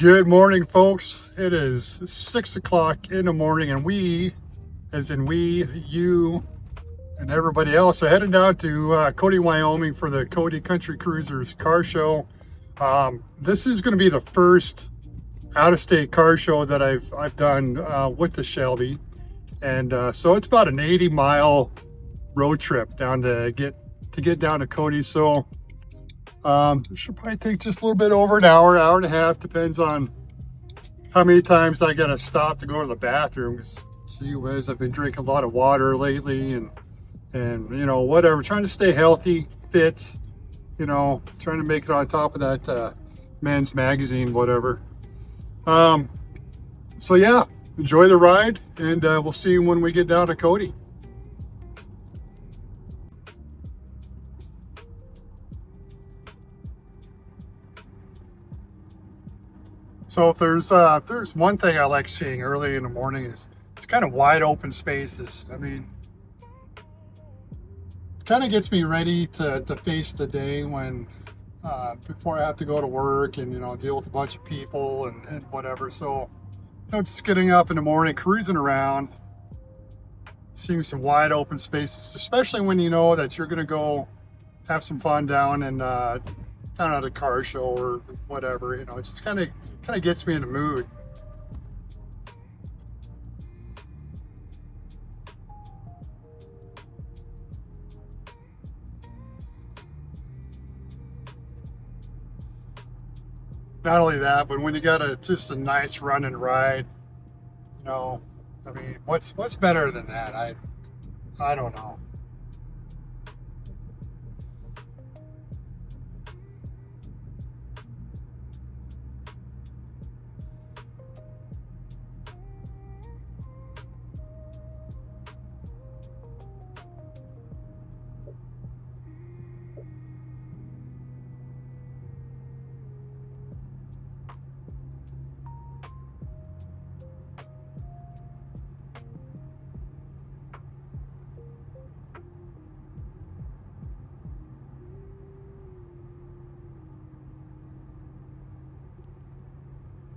Good morning, folks. It is 6 o'clock in the morning, and we, as in we, you, and everybody else, are heading down to Cody, Wyoming for the Cody Country Cruisers car show. This is going to be the first out-of-state car show that I've done with the Shelby, and so it's about an 80-mile road trip down to get down to Cody. So it should probably take just a little bit over an hour, hour and a half, depends on how many times I gotta stop to go to the bathroom. Gee whiz, I've been drinking a lot of water lately, and you know, whatever, trying to stay healthy, fit, you know, trying to make it on top of that men's magazine, whatever. So yeah, enjoy the ride, and we'll see you when we get down to Cody. So if there's one thing I like seeing early in the morning, is it's kind of wide open spaces. I mean, it kind of gets me ready to face the day when before I have to go to work and, you know, deal with a bunch of people and whatever. So, you know, just getting up in the morning, cruising around, seeing some wide open spaces, especially when you know that you're gonna go have some fun down at a car show or whatever. You know, it just kind of gets me in the mood. Not only that, but when you got just a nice run and ride, you know, I mean, what's better than that? I don't know.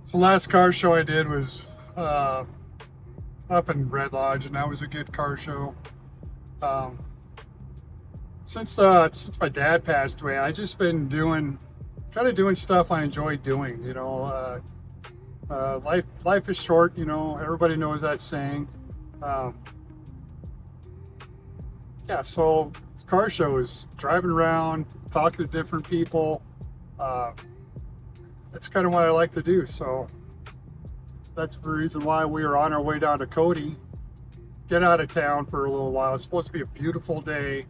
So the last car show I did was up in Red Lodge, and that was a good car show. Um, since my dad passed away, I just been doing stuff I enjoy doing. You know, life is short. You know, everybody knows that saying. Um, yeah, so car show is driving around, talking to different people. Uh, that's kind of what I like to do. So that's the reason why we are on our way down to Cody. Get out of town for a little while. It's supposed to be a beautiful day.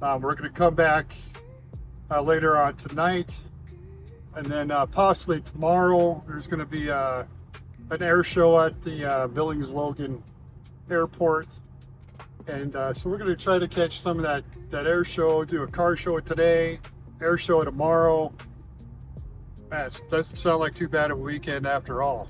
We're going to come back later on tonight, and then possibly tomorrow there's going to be an air show at the Billings Logan Airport, and so we're going to try to catch some of that air show. Do a car show today, air show tomorrow. Man, it doesn't sound like too bad of a weekend after all.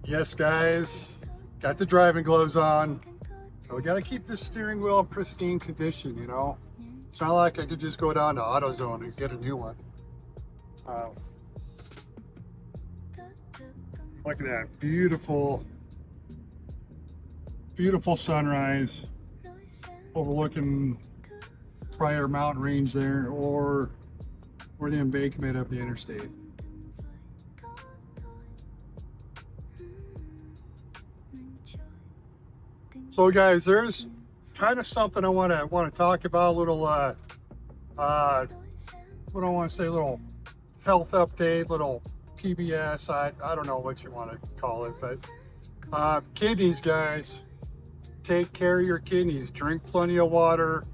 Yes, guys, got the driving gloves on. We got to keep this steering wheel in pristine condition, you know. It's not like I could just go down to AutoZone and get a new one. Look at that beautiful sunrise overlooking Pryor Mountain Range there, or the embankment of the interstate. So guys, there's kind of something I want to talk about, a little what I want to say, a little health update, little PBS. I don't know what you want to call it, but kidneys, guys, take care of your kidneys. Drink plenty of water.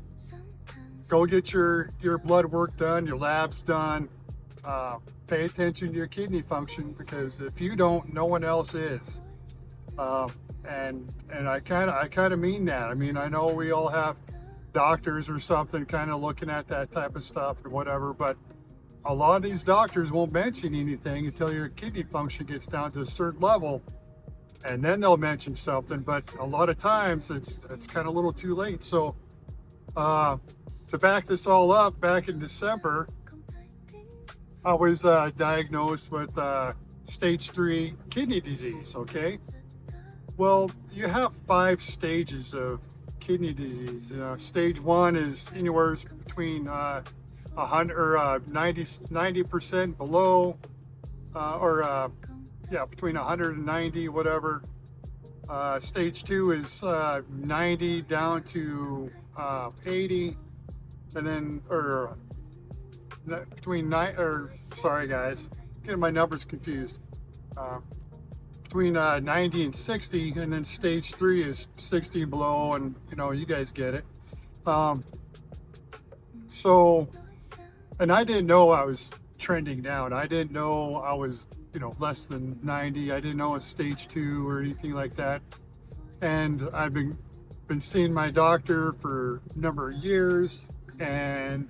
Go get your blood work done, your labs done. Pay attention to your kidney function, because if you don't, no one else is. Um, and I kind of mean that. I mean, I know we all have doctors or something kind of looking at that type of stuff or whatever, but a lot of these doctors won't mention anything until your kidney function gets down to a certain level, and then they'll mention something. But a lot of times it's kind of a little too late. So uh, to back this all up, back in December, I was diagnosed with stage 3 kidney disease. Okay, well, you have 5 stages of kidney disease. Stage 1 is anywhere between 100 or 90% below, or yeah, between 100 and 90, whatever. Stage 2 is 90 down to 80, and then between nine or sorry guys, getting my numbers confused. Uh, Between 90 and 60, and then stage 3 is 60 and below, and you guys get it. Um, so, and I didn't know I was trending down. I didn't know I was, less than 90. I didn't know it was stage 2 or anything like that. And I've been seeing my doctor for a number of years, and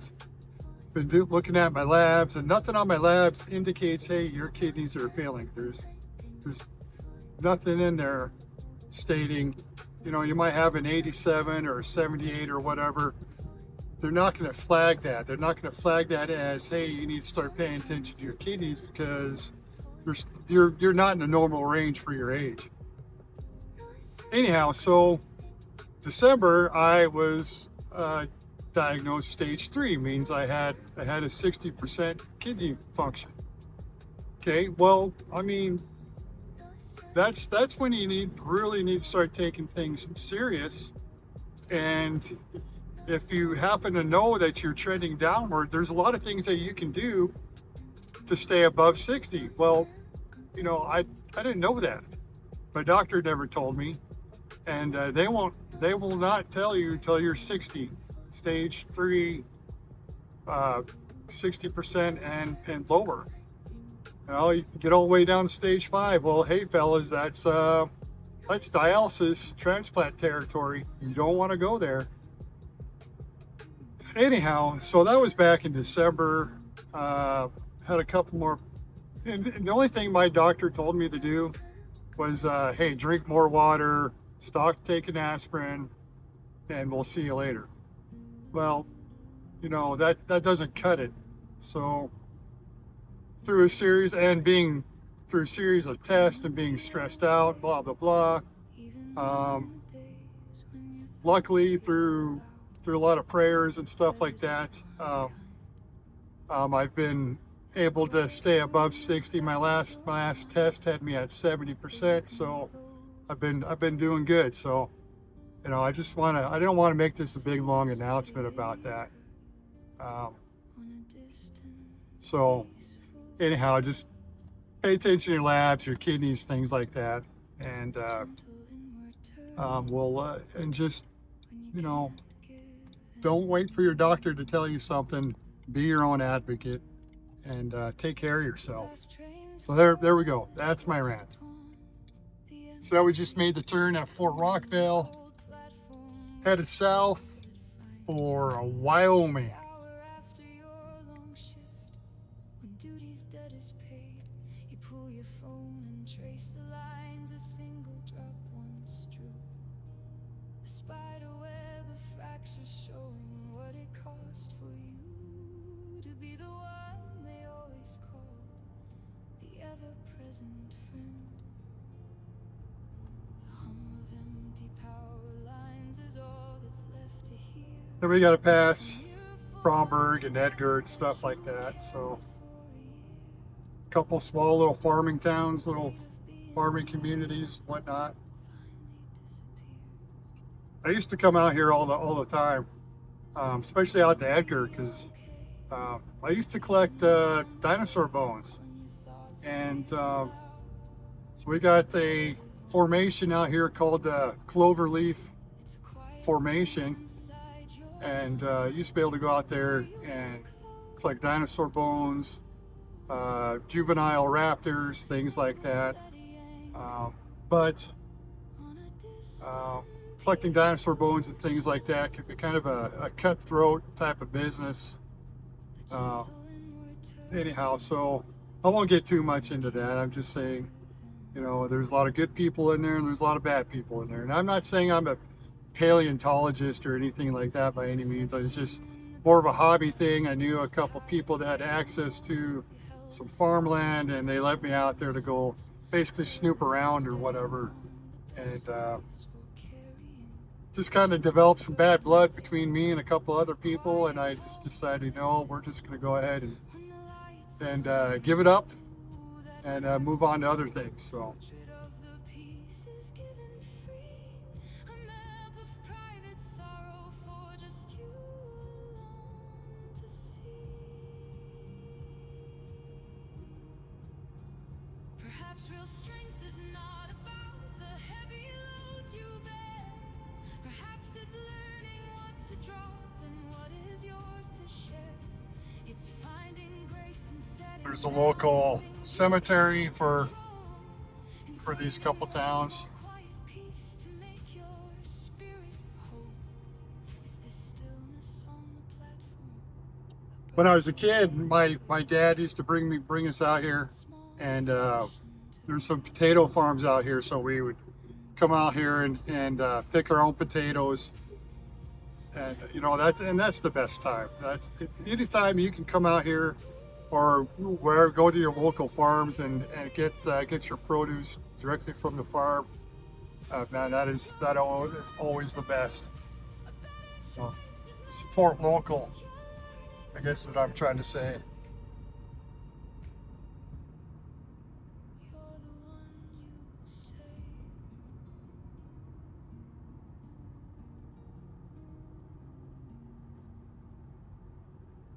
been looking at my labs, and nothing on my labs indicates, hey, your kidneys are failing. There's nothing in there stating, you might have an 87 or a 78 or whatever. They're not going to flag that. They're not going to flag that as, hey, you need to start paying attention to your kidneys because you're not in the normal range for your age. Anyhow, so December I was diagnosed stage 3, means I had a 60% kidney function. Okay, well, I mean, that's when you really need to start taking things serious. And if you happen to know that you're trending downward, there's a lot of things that you can do to stay above 60. Well, I didn't know that. My doctor never told me, and they will not tell you until you're 60, stage 3, 60% and lower. You can get all the way down to stage 5. Well, hey fellas, that's dialysis transplant territory. You don't want to go there. Anyhow, so that was back in December. Had a couple more, and the only thing my doctor told me to do was, hey, drink more water, stop taking aspirin, and we'll see you later. Well, that doesn't cut it. So through a series of tests and being stressed out, blah blah blah. Luckily, through a lot of prayers and stuff like that, I've been able to stay above 60. My last test had me at 70%, so I've been doing good. So, I don't want to make this a big long announcement about that. So anyhow, just pay attention to your labs, your kidneys, things like that, and and just don't wait for your doctor to tell you something. Be your own advocate and take care of yourself. So there we go. That's my rant. So now we just made the turn at Fort Rockville, headed south for Wyoming. Then we got to pass Fromberg and Edgar and stuff like that. So a couple small little farming towns, little farming communities, whatnot. I used to come out here all the time, especially out to Edgar, because I used to collect dinosaur bones. And so we got a formation out here called the Cloverleaf Formation. And used to be able to go out there and collect dinosaur bones, juvenile raptors, things like that. But Um, Collecting dinosaur bones and things like that can be kind of a cutthroat type of business. Uh, Anyhow, so I won't get too much into that. I'm just saying, there's a lot of good people in there and there's a lot of bad people in there. And I'm not saying I'm a paleontologist or anything like that by any means. It's just more of a hobby thing. I knew a couple people that had access to some farmland and they let me out there to go basically snoop around or whatever. And just kind of developed some bad blood between me and a couple other people. And I just decided, no, we're just going to go ahead and give it up and move on to other things. So. Perhaps real strength is not about the heavy loads you bear. Perhaps it's learning what to drop and what is yours to share. It's finding grace and setting. There's a local cemetery for these couple towns. When I was a kid, my dad used to bring us out here, and there's some potato farms out here, so we would come out here and pick our own potatoes, and that's the best time. That's anytime you can come out here, or where go to your local farms and get your produce directly from the farm. Man, that is always the best. So, support local, I guess is what I'm trying to say.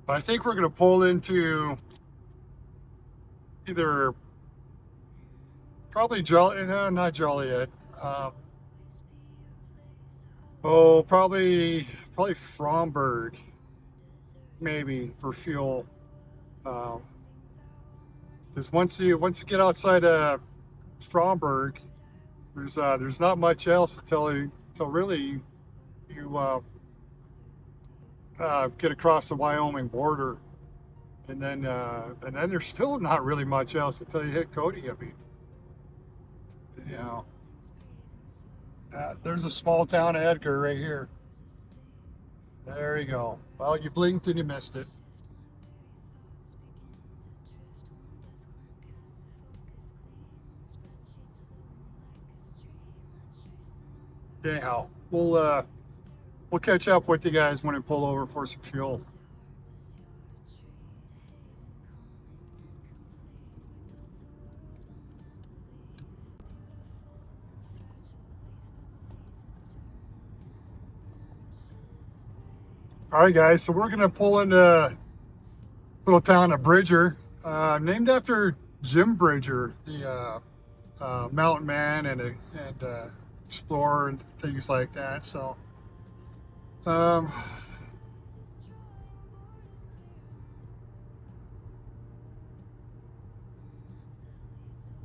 But I think we're going to pull into either probably not Joliet. Probably Fromberg, maybe for fuel. Because once you get outside Fromberg, there's not much else until really you get across the Wyoming border, and then there's still not really much else until you hit Cody. I mean, you know, there's a small town of Edgar right here. There you go. Well, you blinked and you missed it. Anyhow, we'll catch up with you guys when we pull over for some fuel. All right, guys. So we're gonna pull into a little town of Bridger, named after Jim Bridger, the mountain man and explorer and things like that. So, um,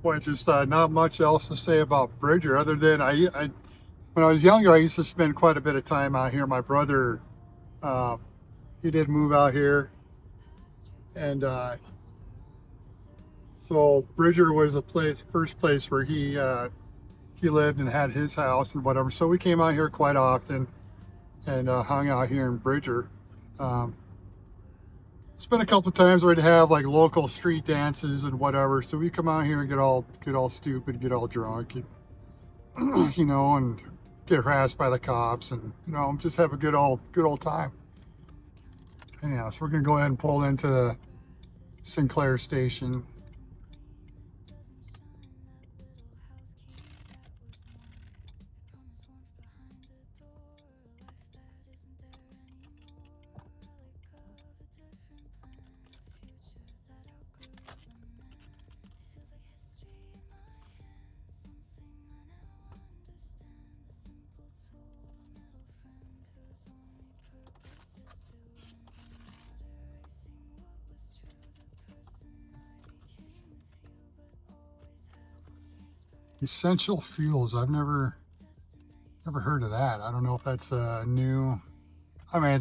boy, just not much else to say about Bridger other than when I was younger, I used to spend quite a bit of time out here. My brother, um, he did move out here, and so Bridger was first place where he lived and had his house and whatever. So we came out here quite often and hung out here in Bridger. Um, it's been a couple of times where we'd have like local street dances and whatever. So we come out here and get all stupid, get all drunk, and and get harassed by the cops, and just have a good old time. Anyhow, so we're gonna go ahead and pull into the Sinclair station. Essential fuels. I've never Never heard of that. I don't know if that's a new. I mean,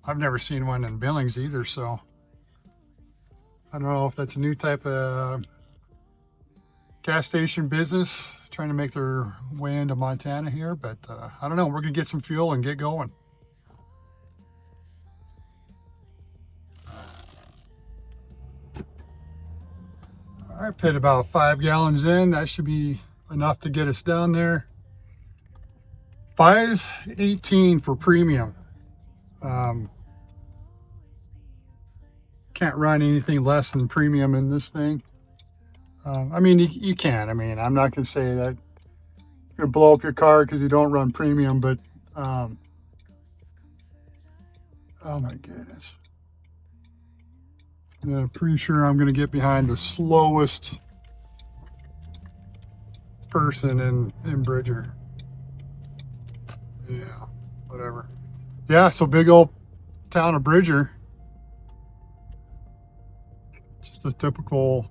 I've never seen one in Billings either, so I don't know if that's a new type of gas station business trying to make their way into Montana here, but I don't know. We're gonna get some fuel and get going. All right, put about 5 gallons in. That should be enough to get us down there. 5.18 for premium. Can't run anything less than premium in this thing. I mean, you can. I mean, I'm not gonna say that you're gonna blow up your car because you don't run premium, but oh my goodness. Yeah, pretty sure I'm gonna get behind the slowest person in Bridger. Yeah, whatever. Yeah, so big old town of Bridger. Just a typical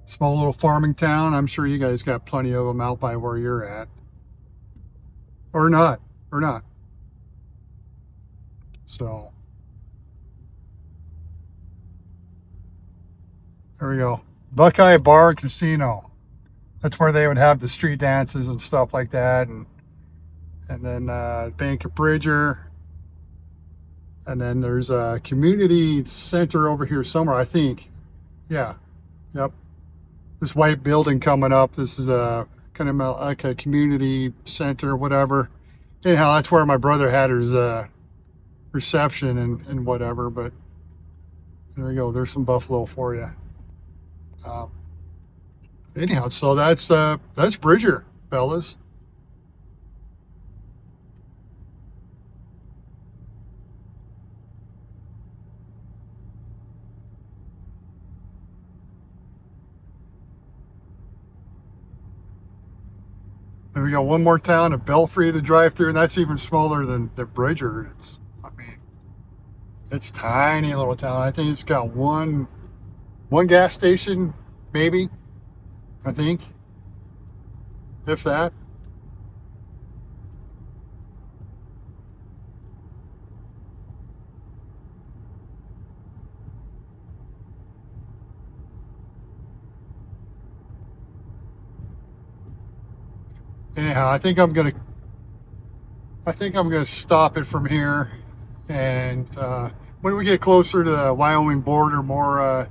small little farming town. I'm sure you guys got plenty of them out by where you're at. Or not. Or not. So there we go. Buckeye Bar Casino. That's where they would have the street dances and stuff like that. And then Bank of Bridger. And then there's a community center over here somewhere, I think. Yeah. Yep. This white building coming up. This is a kind of like a community center, whatever. Anyhow, that's where my brother had his reception and whatever. But there we go. There's some buffalo for you. Um, anyhow, so that's Bridger, fellas. Then we got one more town at Belfry to drive through, and that's even smaller than the Bridger. I mean, it's tiny little town. I think it's got one gas station, maybe. I think, if that. Anyhow, I think I'm gonna stop it from here, and when we get closer to the Wyoming border, more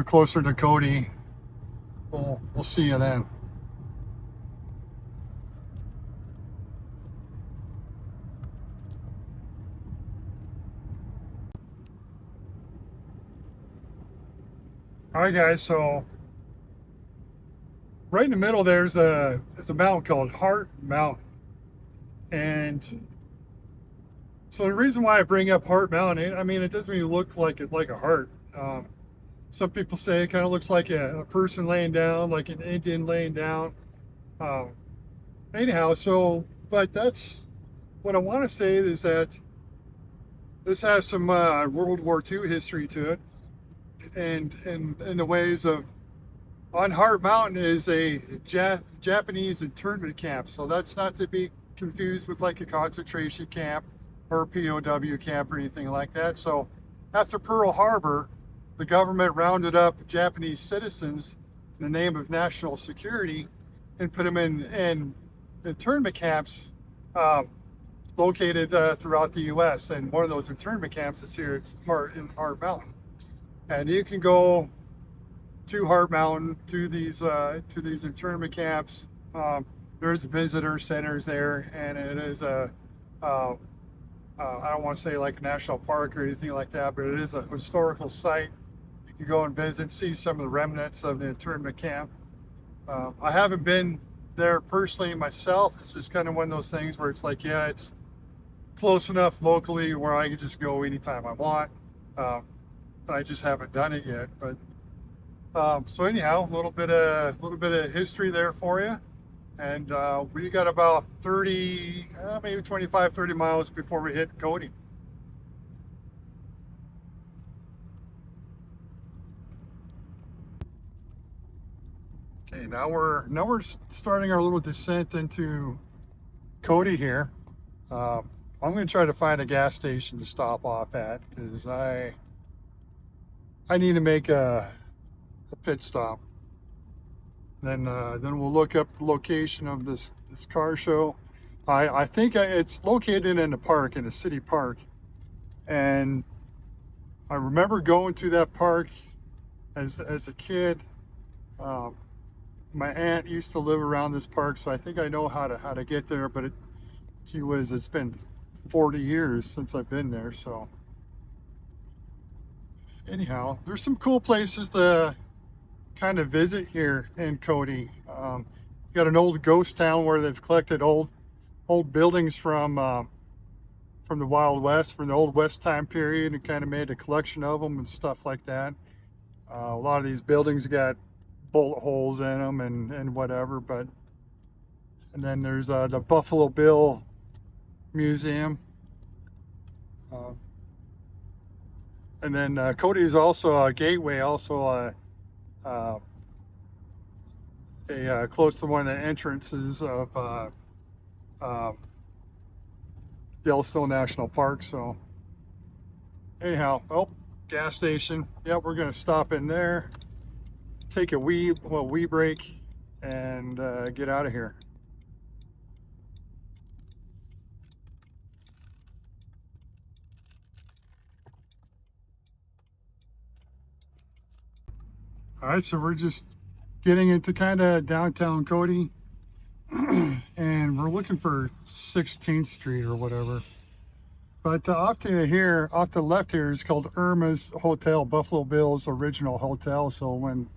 closer to Cody, we'll see you then. All right, guys. So right in the middle there's a mountain called Heart Mountain, and so the reason why I bring up Heart Mountain, I mean, it doesn't even look like a heart. Some people say it kind of looks like a person laying down, like an Indian laying down. Um, anyhow, so but that's what I want to say is that this has some World War II history to it, and in the ways of on Heart Mountain is a Japanese internment camp. So that's not to be confused with like a concentration camp or a POW camp or anything like that. So after Pearl Harbor, the government rounded up Japanese citizens in the name of national security and put them in internment camps located throughout the U.S. And one of those internment camps is here in Heart Mountain. And you can go to Heart Mountain to these internment camps. There's visitor centers there, and it is I don't want to say like a national park or anything like that, but it is a historical site. You can go and visit, see some of the remnants of the internment camp. I haven't been there personally myself. It's just kind of one of those things where it's like, yeah, it's close enough locally where I can just go anytime I want. But I just haven't done it yet. But so anyhow, a little bit of history there for you. And we got about 30, maybe 25, 30 miles before we hit Cody. Okay, now we're starting our little descent into Cody here. I'm going to try to find a gas station to stop off at because I need to make a pit stop. Then we'll look up the location of this car show. I think it's located in a park, in a city park, and I remember going to that park as a kid. Um, my aunt used to live around this park, so I think I know how to get there. But it's been 40 years since I've been there. So anyhow, there's some cool places to kind of visit here in Cody. You got an old ghost town where they've collected old buildings from the Wild West, from the Old West time period, and kind of made a collection of them and stuff like that. A lot of these buildings got bullet holes in them and whatever. But and then there's the Buffalo Bill Museum, uh, and then Cody is also a gateway, also uh, close to one of the entrances of um, Yellowstone National Park. So anyhow, oh, gas station. Yep, we're gonna stop in there, take a wee break, and get out of here. All right, so we're just getting into kind of downtown Cody, and we're looking for 16th Street or whatever. But off to the left here is called Irma's Hotel, Buffalo Bill's original hotel. So when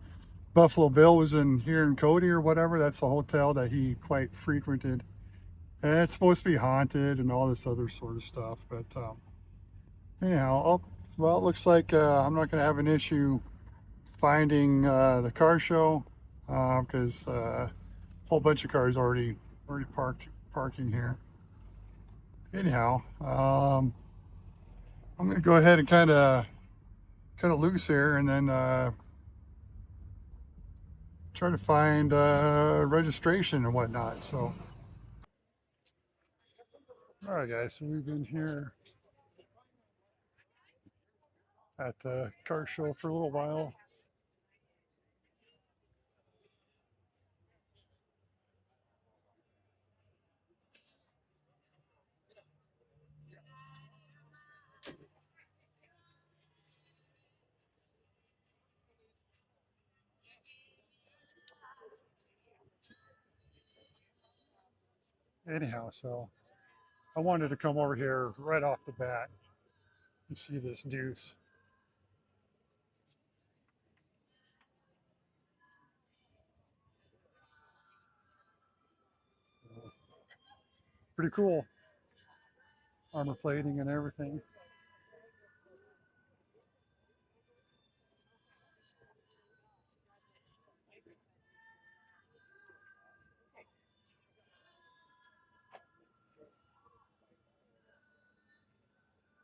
Buffalo Bill was in here in Cody or whatever, that's the hotel that he quite frequented. And it's supposed to be haunted and all this other sort of stuff. But anyhow, oh, well, it looks like I'm not going to have an issue finding the car show because a whole bunch of cars already parking here. Anyhow, I'm going to go ahead and kind of loose here, and then try to find registration and whatnot. So, all right, guys. So we've been here at the car show for a little while. Anyhow, so I wanted to come over here right off the bat and see this deuce. Pretty cool, armor plating and everything.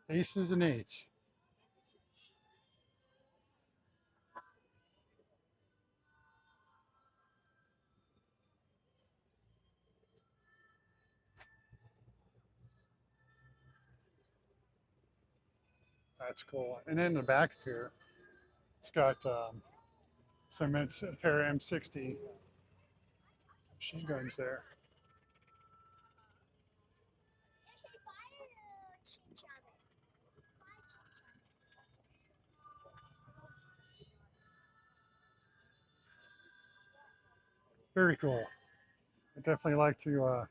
Aces and eights. That's cool. And then in the back here, it's got a pair of M60 machine guns there. Very cool. I definitely like to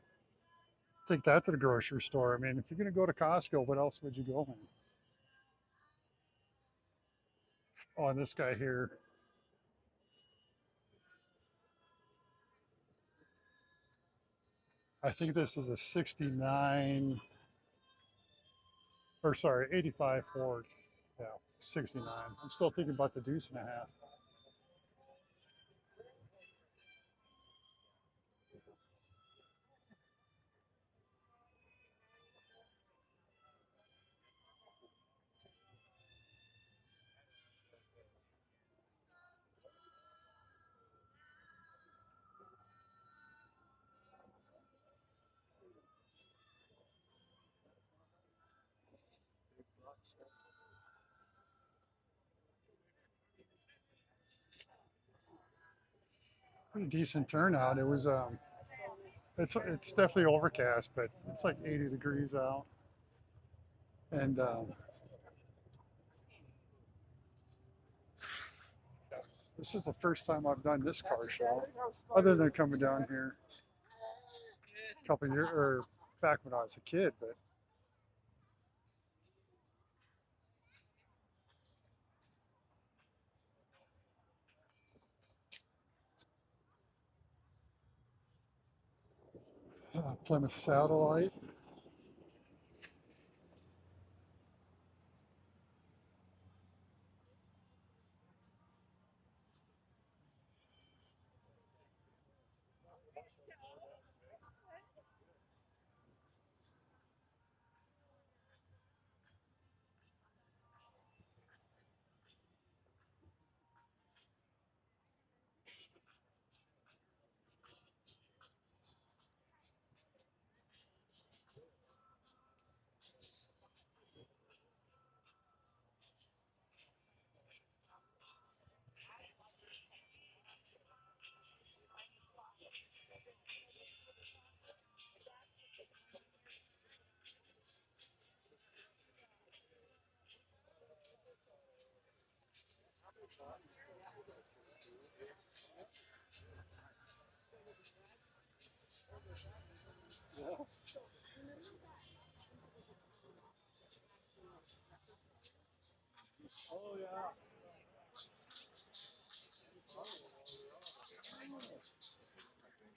take that to the grocery store. I mean, if you're going to go to Costco, what else would you go in? Oh, and this guy here, I think this is a 69, or sorry, 85 Ford. Yeah, 69. I'm still thinking about the deuce and a half. pretty decent turnout. It was it's definitely overcast, but it's like 80 degrees out, and this is the first time I've done this car show, other than coming down here a couple years or back when I was a kid. But Plymouth Satellite.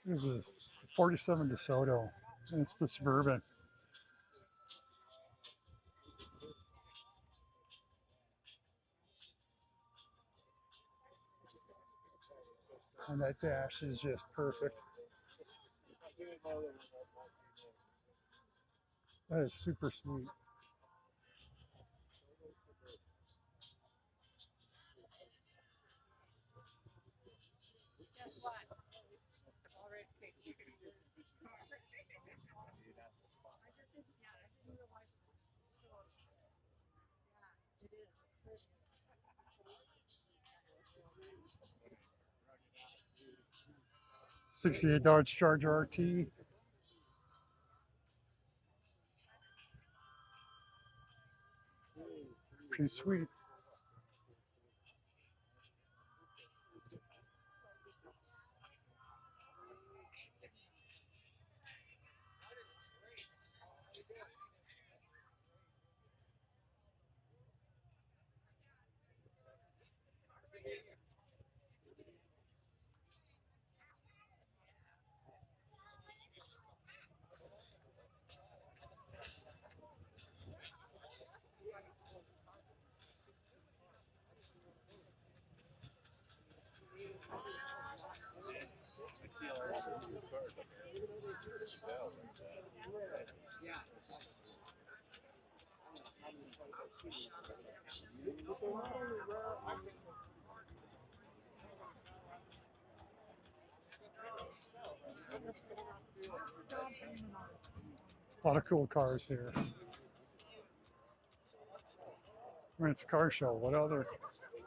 This is 47 DeSoto, and it's the Suburban. And that dash is just perfect. That is super sweet. '68 Dodge Charger RT. Pretty sweet. A lot of cool cars here. I mean, it's a car show. What other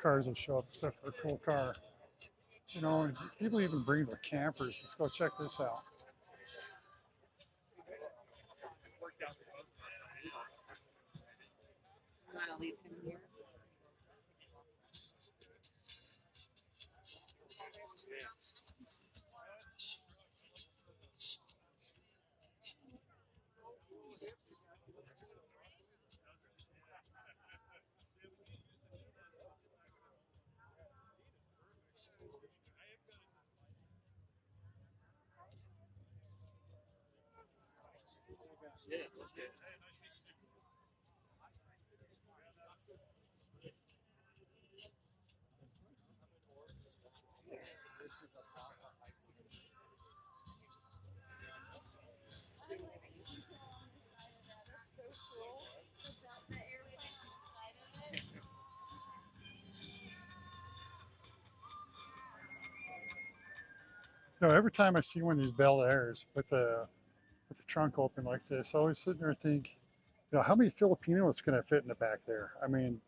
cars will show up except for a cool car? You know, and people even bring their campers. Let's go check this out. You want to leave him here? You know, every time I see one of these Bel Airs with the trunk open like this, I always sit there and think, you know, how many Filipinos can I fit in the back there? I mean,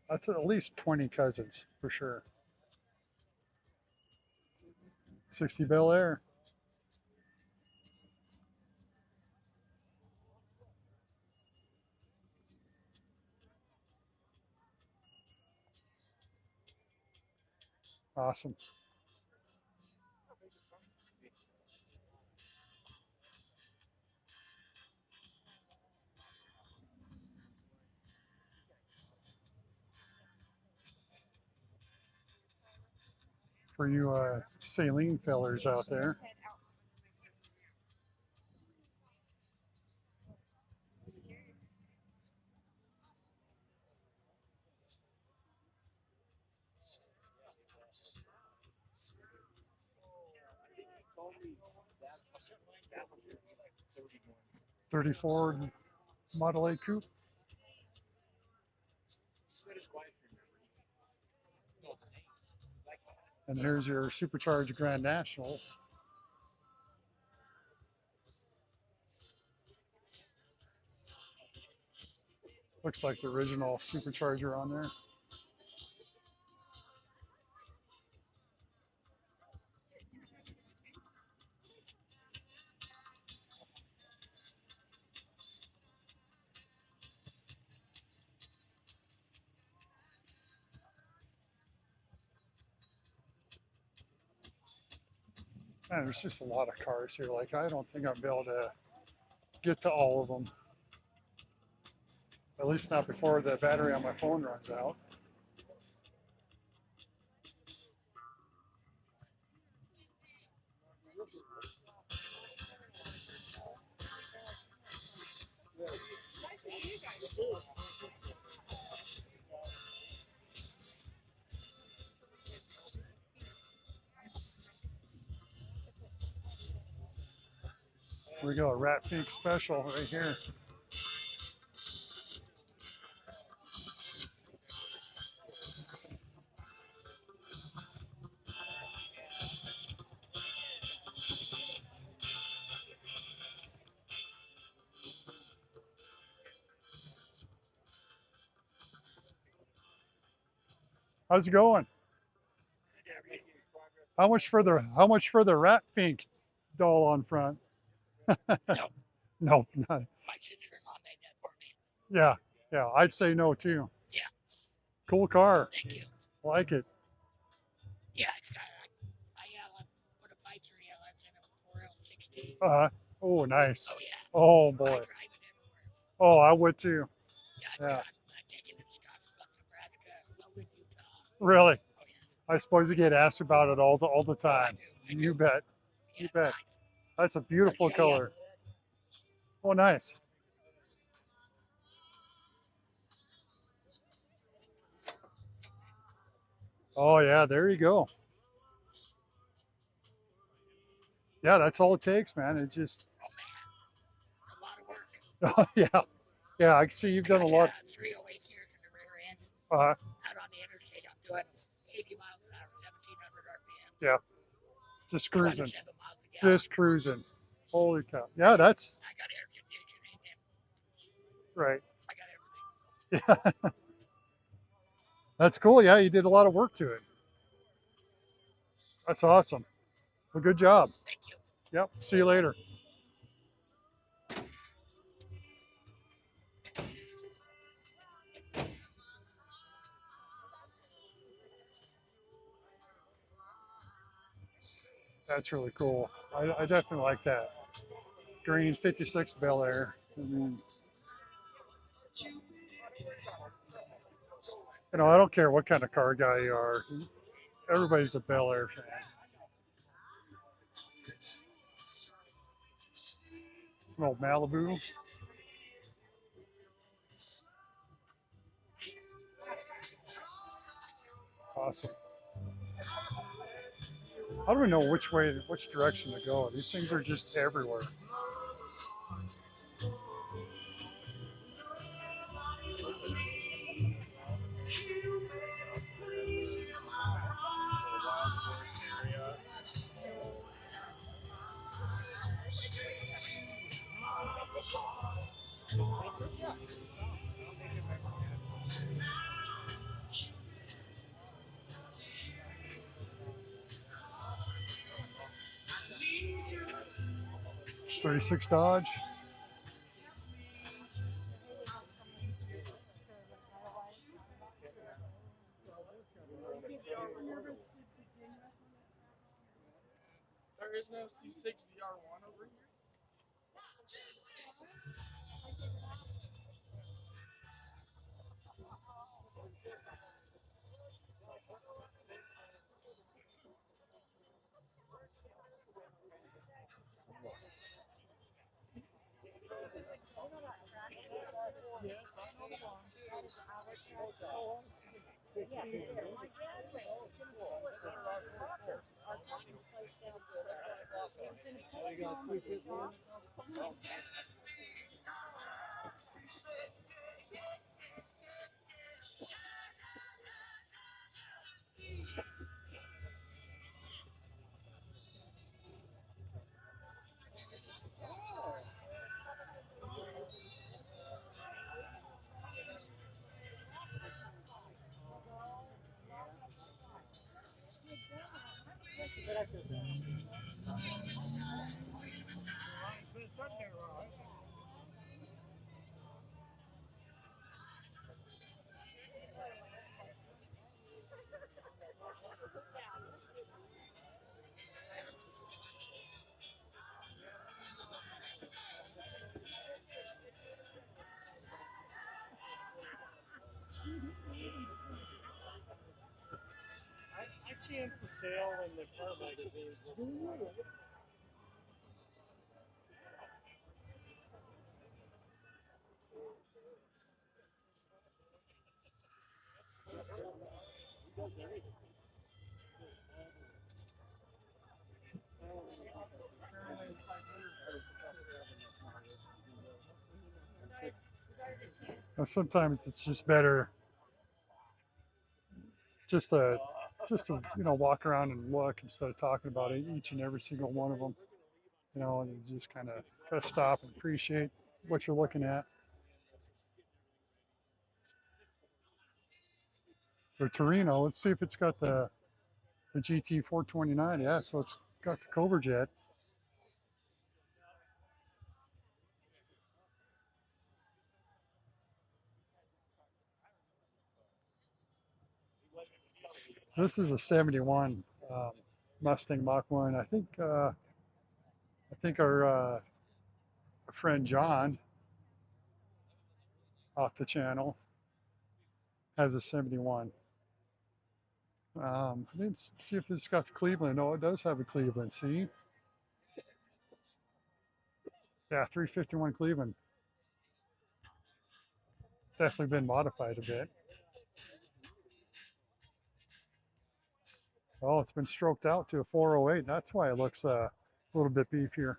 that's at least 20 cousins for sure. 60 Bel Air. Awesome. For you saline fillers out there. '34 Model A Coupe. And here's your supercharged Grand Nationals. Looks like the original supercharger on there. Man, there's just a lot of cars here. Like, I don't think I'll be able to get to all of them. At least not before the battery on my phone runs out. Here we go, a Rat Pink Special right here. How's it going? How much for the Rat Pink doll on front? No, Nope, not. my sister-in-law made that for me. Yeah, yeah, I'd say no too. Yeah, Cool car. thank you. Like it. Yeah, it's got. I put a bike through LS in a 4L60. Oh, nice. Oh yeah. Oh I boy. drive it everywhere. Oh, I would too. Yeah, Yeah. I take it to Scottsbluff, Nebraska, Logan, Utah. Really? Oh yeah. I suppose you get asked about it all the Oh, I time. do. I You do. bet. Yeah, You bet. nice. That's a beautiful Yeah, color. Oh, nice. Oh yeah, there you go. Yeah, that's all it takes, man. It just Oh man, a lot of work. oh, yeah. Yeah, I can see you've I done got a lot. 308 gears in the rear end. Uh, Out on the interstate, I'm doing 80 miles an hour, 1,700 RPM. yeah, just cruising. 27 miles a gallon. Just cruising. Holy cow. Yeah, that's I got air conditioning and right. I got everything. Yeah, that's cool. Yeah, you did a lot of work to it. That's awesome. Well, good job. Thank you. Yep. See you later. That's really cool. I definitely like that. Green 56 Bel Air. I mean, I don't care what kind of car guy you are. Everybody's a Bel Air fan. An old Malibu. Awesome. How do we know which direction to go? These things are just everywhere. 36 Dodge. There is no C60R1 over here. I see them for sale in the car magazines. Now, sometimes it's just better just to walk around and look instead of talking about each and every single one of them. And you just kind of stop and appreciate what you're looking at. For Torino, let's see if it's got the GT 429. Yeah, so it's got the Cobra Jet. So this is a 71 Mustang Mach 1. I think our friend John off the channel has a 71. I didn't see if this got the Cleveland. No, it does have a Cleveland. See? Yeah, 351 Cleveland. Definitely been modified a bit. Oh, it's been stroked out to a 408. That's why it looks a little bit beefier.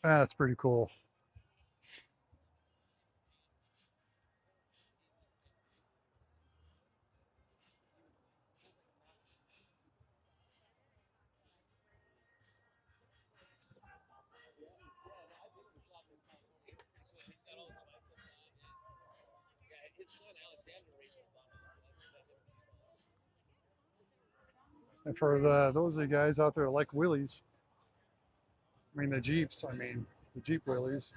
That's pretty cool. And for those of you guys out there that like wheelies, I mean the Jeeps, the Jeep wheelies.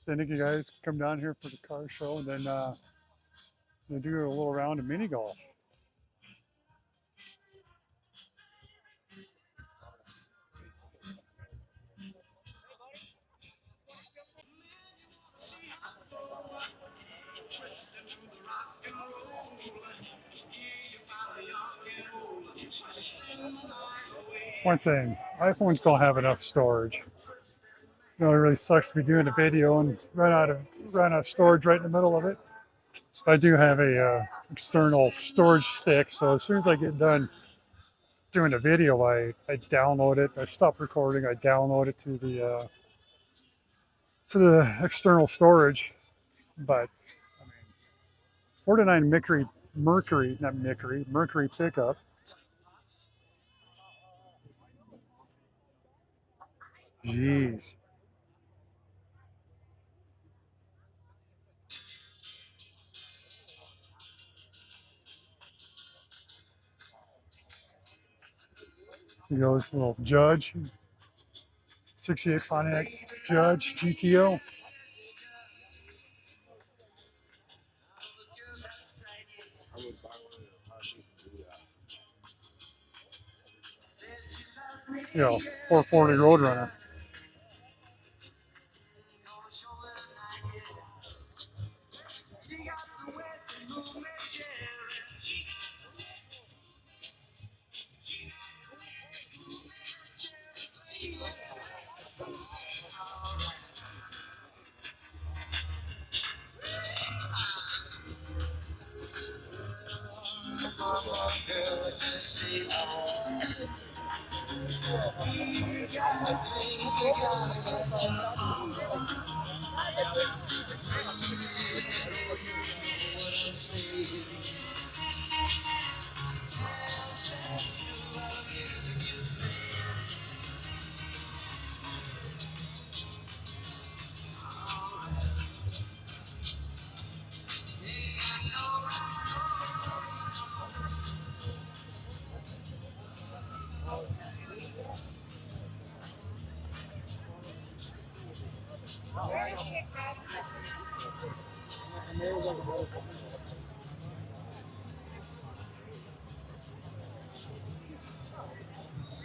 I think you guys come down here for the car show and then we'll do a little round of mini golf. It's one thing, iPhones don't have enough storage. It really sucks to be doing a video and run out of storage right in the middle of it. I do have a external storage stick, so as soon as I get done doing a video, I download it. I stop recording. I download it to the external storage. But I mean, 49 Mercury pickup. Jeez. He goes little Judge, 68 Pontiac Judge GTO. You know, 440 Roadrunner.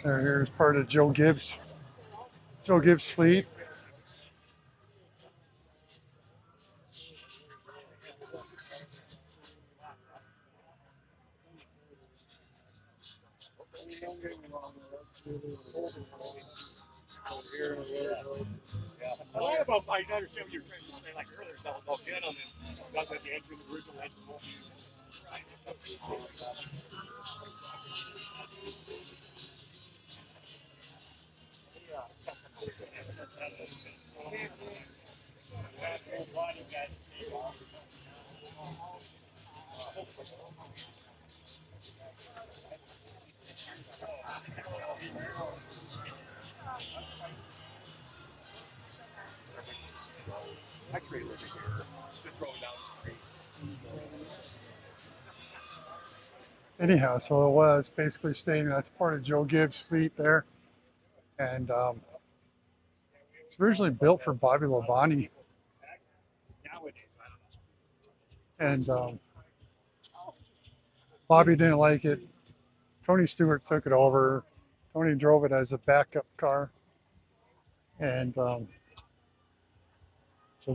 Here's part of Joe Gibbs fleet. A lot of them, I understand what you're trying to say, like earlier, they'll get them and got the engine, the original engine won't be used. My trailer's here, just throwing down the street. Anyhow, so it was basically stating that's part of Joe Gibbs fleet there. And it's originally built for Bobby Labonte. Nowadays, I don't know. And Bobby didn't like it. Tony Stewart took it over. Tony drove it as a backup car. And so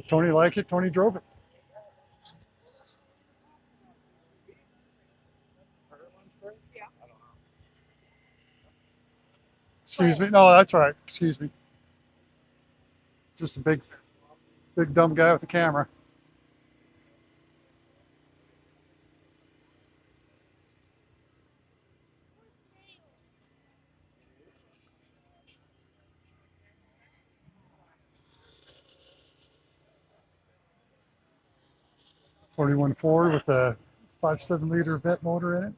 Tony liked it, Tony drove it. Excuse me. No, that's all right. Excuse me. Just a big dumb guy with a camera. '41 Ford with a 5.7 liter vet motor in it.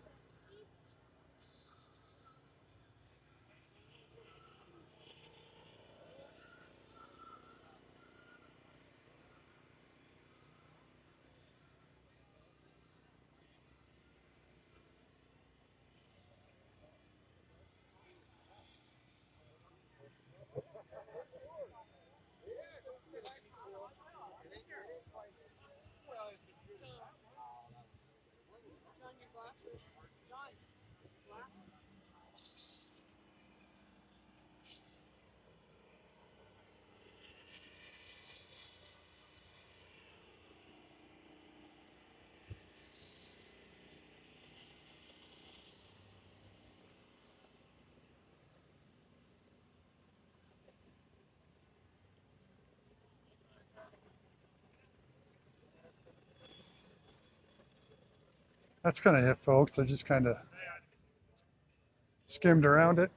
that's kind of it, folks. I just kind of skimmed around it.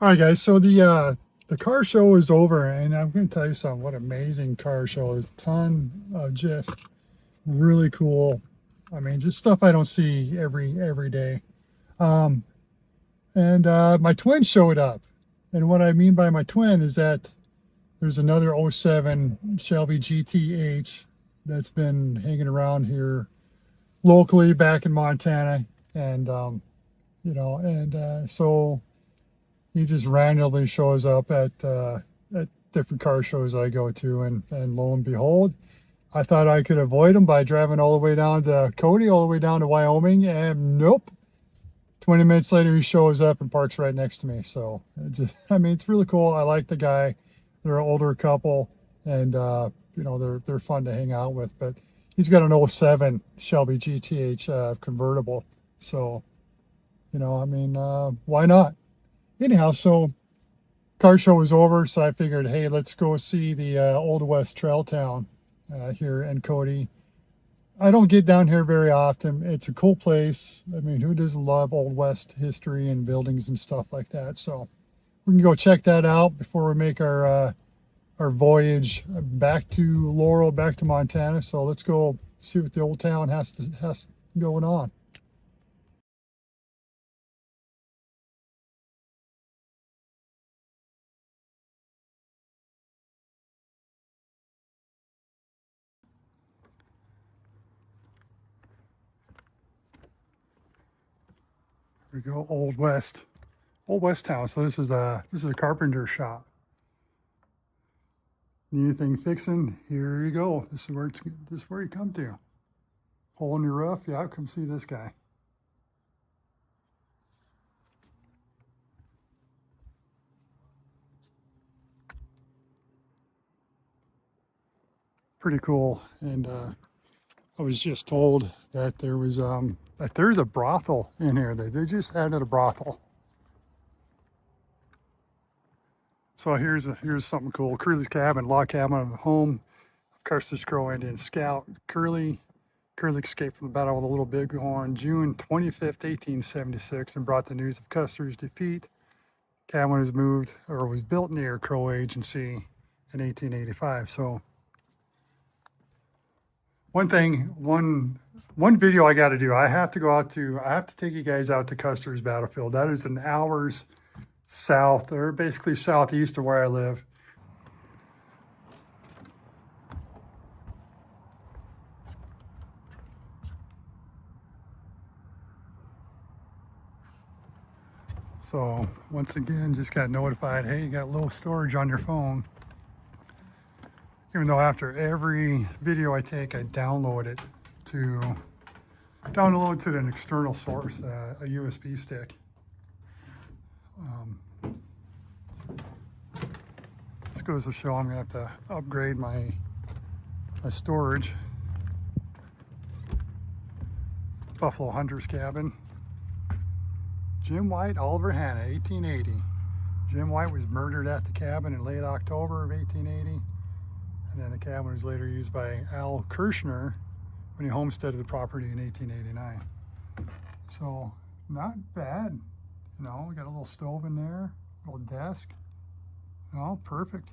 All right, guys. So the car show is over, and I'm going to tell you something. What an amazing car show! There's a ton of just really cool. I mean, just stuff I don't see every day. Um, and my twin showed up, and what I mean by my twin is that there's another '07 Shelby GTH that's been hanging around here locally back in Montana, and so he just randomly shows up at different car shows I go to, and lo and behold, I thought I could avoid him by driving all the way down to Cody, all the way down to Wyoming, and nope. 20 minutes later, he shows up and parks right next to me. So, I mean, it's really cool. I like the guy. They're an older couple, and they're fun to hang out with. But he's got an '07 Shelby GTH convertible. So, I mean, why not? Anyhow, so car show was over, so I figured, hey, let's go see the Old West Trail Town here in Cody. I don't get down here very often. It's a cool place. I mean, who doesn't love Old West history and buildings and stuff like that? So we can go check that out before we make our voyage back to Laurel, back to Montana. So let's go see what the old town has going on. Here we go, Old West town. So this is a carpenter shop. Need anything fixing? Here you go. This is where you come to. Hole in your roof? Yeah, come see this guy. Pretty cool. And I was just told that there's a brothel in here. They just added a brothel. So here's something cool. Curly's cabin, log cabin of the home of Custer's Crow Indian Scout. Curly escaped from the battle with a little bighorn June 25th, 1876, and brought the news of Custer's defeat. Cabin was built near Crow Agency in 1885. So one video I got to do. I have to take you guys out to Custer's battlefield. That is an hour's south, or basically southeast of where I live. So once again, just got notified, hey, you got low storage on your phone. Even though after every video I take, I download it to an external source, a USB stick. This goes to show I'm gonna have to upgrade my storage. Buffalo Hunter's cabin. Jim White, Oliver Hanna, 1880. Jim White was murdered at the cabin in late October of 1880. And then the cabin was later used by Al Kirshner when he homesteaded the property in 1889. So not bad. We got a little stove in there, a little desk. Oh, perfect.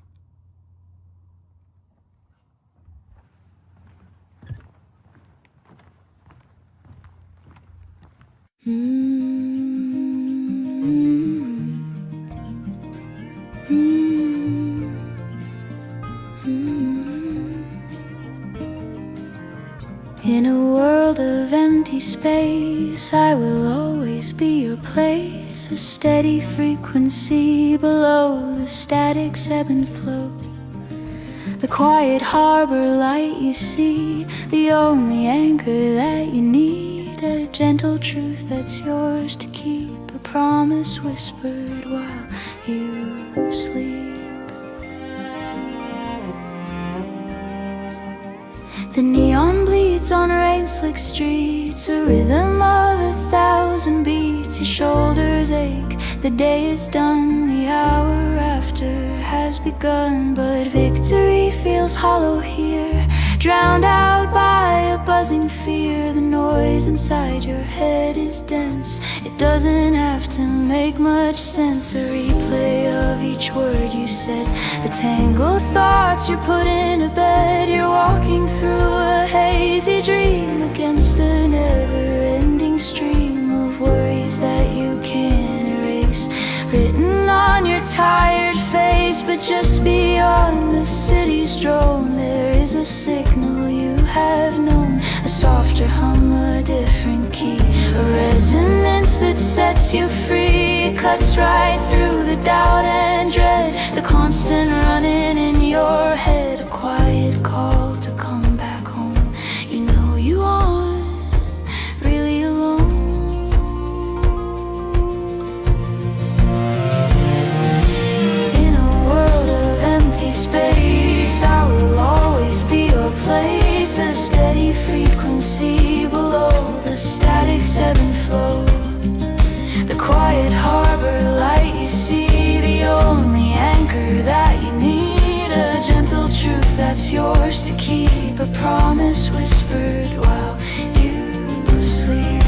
In a world of empty space, I will always be your place. place, a steady frequency below the static's ebb and flow. The quiet harbor light you see, the only anchor that you need, a gentle truth that's yours to keep, a promise whispered while you sleep. The neon bleeds on rain-slick streets, a rhythm of 1,000 beats. Your shoulders ache, the day is done, the hour after has begun. But victory feels hollow here, drowned out by a buzzing fear. The noise inside your head is dense, it doesn't have to make much sense. A replay of each word you said, the tangled thoughts you're putting to bed. You're walking through a hazy dream against a never-ending stream of worries that you can't erase, written on your tired face. But just beyond the city's drone, there is a signal you have known, a softer hum, a different key, a resonance that sets you free. It cuts right through the doubt and dread, the constant running in your head, a quiet call to come back home. You know you aren't really alone. In a world of empty space, I will always be your place, a steady frequency below the static's ebb and flow. The quiet harbor light you see, the only anchor that you need, a gentle truth that's yours to keep, a promise whispered while you sleep.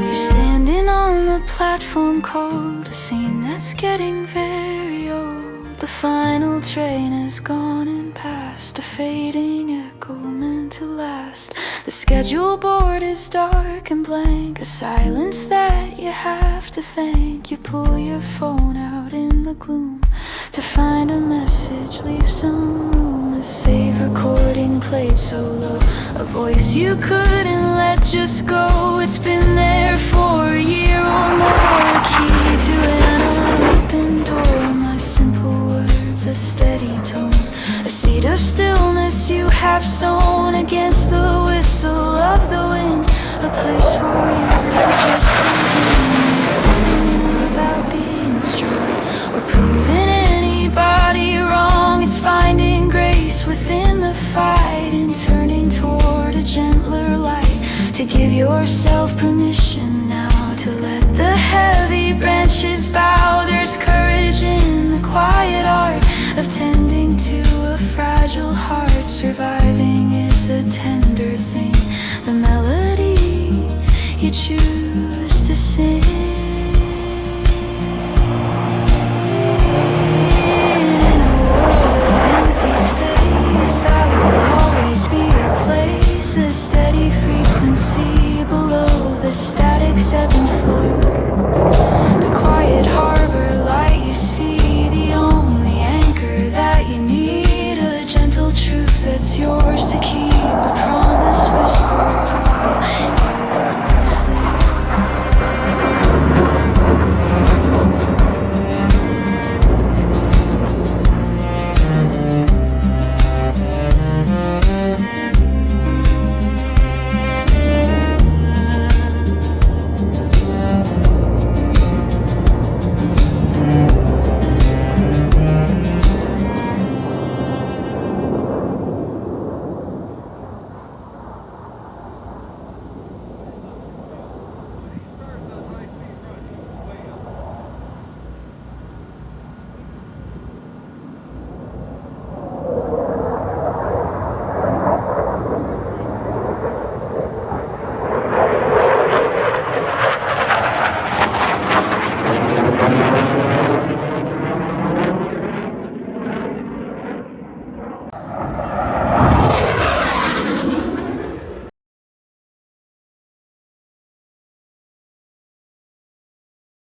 You're standing on the platform cold, a scene that's getting very old. The final train has gone and passed, a fading echo meant to last. The schedule board is dark and blank, a silence that you have to thank. You pull your phone out in the gloom to find a message, leave some room. A saved recording played so low, a voice you couldn't let just go. It's been there for a year or more, a key to an unopened door. My simple words, a steady tone, a seed of stillness you have sown against the whistle of the wind, a place for you to just begin. This isn't about being strong or proving anybody wrong. It's finding grace within the fight and turning toward a gentler light, to give yourself permission now to let the heavy branches bow. There's courage in the quiet art of tending to a fragile heart. Surviving is a tender thing, the melody you choose to sing. In a world of empty space, I will always be your place, a steady frequency below the static's ebb and